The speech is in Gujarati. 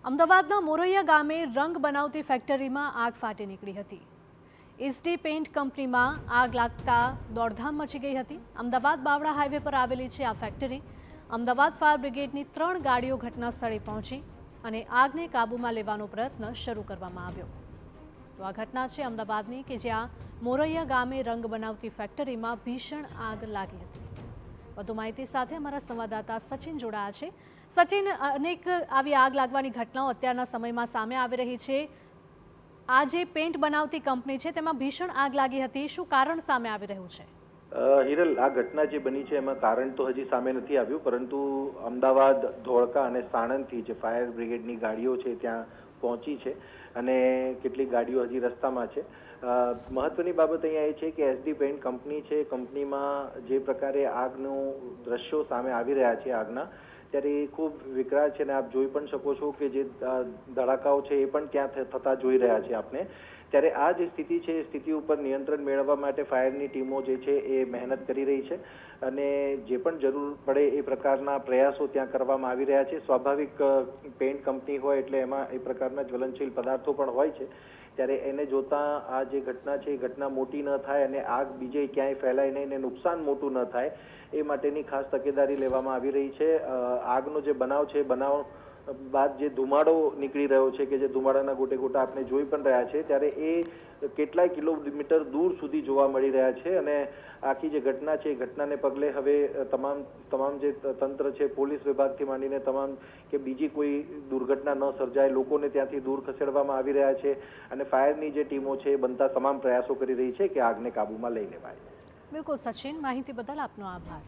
અમદાવાદના મોરૈયા ગામે રંગ બનાવતી ફેક્ટરીમાં આગ ફાટી નીકળી હતી। એસડી પેઇન્ટ કંપનીમાં આગ લાગતા દોડધામ મચી ગઈ હતી। અમદાવાદ બાવળા હાઈવે પર આવેલી છે આ ફેક્ટરી। અમદાવાદ ફાયર બ્રિગેડની 3 ગાડીઓ ઘટના સ્થળે પહોંચી અને આગને કાબૂમાં લેવાનો પ્રયત્ન શરૂ કરવામાં આવ્યો। તો આ ઘટના છે અમદાવાદની કે જ્યાં મોરૈયા ગામે રંગ બનાવતી ફેક્ટરીમાં ભીષણ આગ લાગી હતી। વધુ માહિતી સાથે અમારા સંવાદદાતા સચિન જોડાયા છે। સચિન, અનેક આવી આગ લાગવાની ઘટનાઓ અત્યારના સમયમાં સામે આવી રહી છે। આ જે પેઇન્ટ બનાવતી કંપની છે તેમાં ભીષણ આગ લાગી હતી, શું કારણ સામે આવી રહ્યું છે? હિરલ, આ ઘટના જે બની છે એમાં કારણ તો હજી સામે નથી આવ્યું, પરંતુ અમદાવાદ, ધોળકા અને સાણંદથી જે ફાયર બ્રિગેડની ગાડીઓ છે ત્યાં પહોંચી છે અને કેટલીક ગાડીઓ હજી રસ્તામાં છે। મહત્વની બાબત અહીંયા એ છે કે એસડી પેઇન્ટ કંપની છે, કંપનીમાં જે પ્રકારે આગનું દ્રશ્યો સામે આવી રહ્યા છે આગના, ત્યારે એ ખૂબ વિકરાળ છે અને આપ જોઈ પણ શકો છો કે જે ધડાકાઓ છે એ પણ ત્યાં થતા જોઈ રહ્યા છે આપને। ત્યારે આ જે સ્થિતિ છે એ સ્થિતિ ઉપર નિયંત્રણ મેળવવા માટે ફાયરની ટીમો જે છે એ મહેનત કરી રહી છે અને જે પણ જરૂર પડે એ પ્રકારના પ્રયાસો ત્યાં કરવામાં આવી રહ્યા છે। સ્વાભાવિક પેઇન્ટ કંપની હોય એટલે એમાં એ પ્રકારના જ્વલનશીલ પદાર્થો પણ હોય છે, ત્યારે એને જોતા આ જે ઘટના છે એ ઘટના મોટી ન થાય અને આગ બીજે ક્યાંય ફેલાય નહીં અને નુકસાન મોટું ન થાય એ માટેની ખાસ તકેદારી લેવામાં આવી રહી છે। આગનો જે બનાવ છે, બનાવ બાદ જે ધુમાડો નીકળી રહ્યો છે કે જે ધુમાડાના ગોટે ગોટા આપણે જોઈ પણ રહ્યા છે, ત્યારે એ કેટલાય કિલોમીટર દૂર સુધી જોવા મળી રહ્યા છે અને આખી જે ઘટના છે એ ઘટનાને પગલે હવે તમામ જે તંત્ર છે, પોલીસ વિભાગથી માંડીને તમામ કે બીજી કોઈ દુર્ઘટના ન સર્જાય, લોકોને ત્યાંથી દૂર ખસેડવામાં આવી રહ્યા છે અને ફાયરની જે ટીમો છે એ બનતા તમામ પ્રયાસો કરી રહી છે કે આગને કાબૂમાં લઈ લેવાય। બિલકુલ સચિન, માહિતી બદલ આપનો આભાર।